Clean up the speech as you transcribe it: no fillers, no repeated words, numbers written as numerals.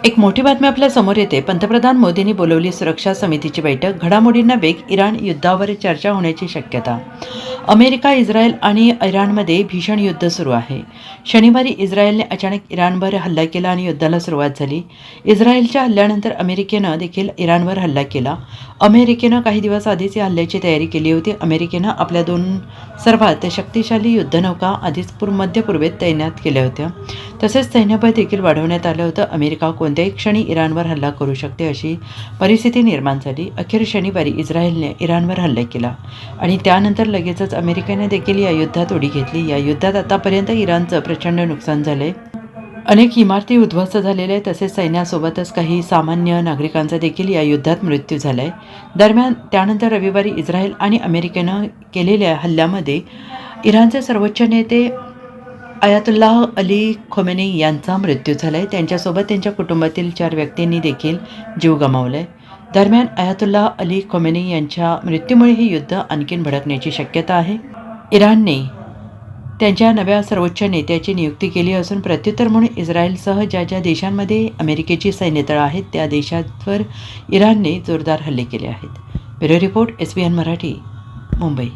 एक मोठी बातमी आपल्या समोर येते. पंतप्रधान मोदींनी बोलवली सुरक्षा समितीची बैठक. घडामोडींना वेग. इराण युद्धावर चर्चा होण्याची शक्यता. अमेरिका, इस्रायल आणि इराणमध्ये भीषण युद्ध सुरू आहे. शनिवारी इस्रायलने अचानक इराणवर हल्ला केला आणि युद्धाला सुरुवात झाली. इस्रायलच्या हल्ल्यानंतर अमेरिकेनं देखील इराणवर हल्ला केला. अमेरिकेनं काही दिवस आधीच या हल्ल्याची तयारी केली होती. अमेरिकेनं आपल्या 2 सर्वात शक्तिशाली युद्धनौका आधीच मध्य पूर्वेत तैनात केल्या होत्या. तसेच सैन्यबळ देखील वाढवण्यात आलं होतं. अमेरिका कोणत्याही क्षणी इराणवर हल्ला करू शकते अशी परिस्थिती निर्माण झाली. अखेर शनिवारी इस्रायलने इराणवर हल्ला केला आणि त्यानंतर लगेचच अमेरिकेने देखील या युद्धात उडी घेतली. या युद्धात आतापर्यंत इराणचं प्रचंड नुकसान झालंय. अनेक इमारती उद्ध्वस्त झालेल्या आहेत. तसेच सैन्यासोबतच काही सामान्य नागरिकांचा देखील या युद्धात मृत्यू झालाय. दरम्यान त्यानंतर रविवारी इस्रायल आणि अमेरिकेनं केलेल्या हल्ल्यामध्ये इराणचे सर्वोच्च नेते अयातुल्लाह अली खोमेनी यांचा मृत्यू झालाय. त्यांच्यासोबत त्यांच्या कुटुंबातील 4 व्यक्तींनी देखील जीव गमावलाय. दरम्यान अयातुल्लाह अली खोमेनी यांच्या मृत्यूमुळे हे युद्ध आणखीन भडकण्याची शक्यता आहे. इराणने त्यांच्या नव्या सर्वोच्च नेत्याची नियुक्ती केली असून प्रत्युत्तर म्हणून इस्रायलसह ज्या ज्या देशांमध्ये अमेरिकेची सैन्यतळं आहेत त्या देशांवर इराणने जोरदार हल्ले केले आहेत. Bureau report, SBN Marathi, Mumbai.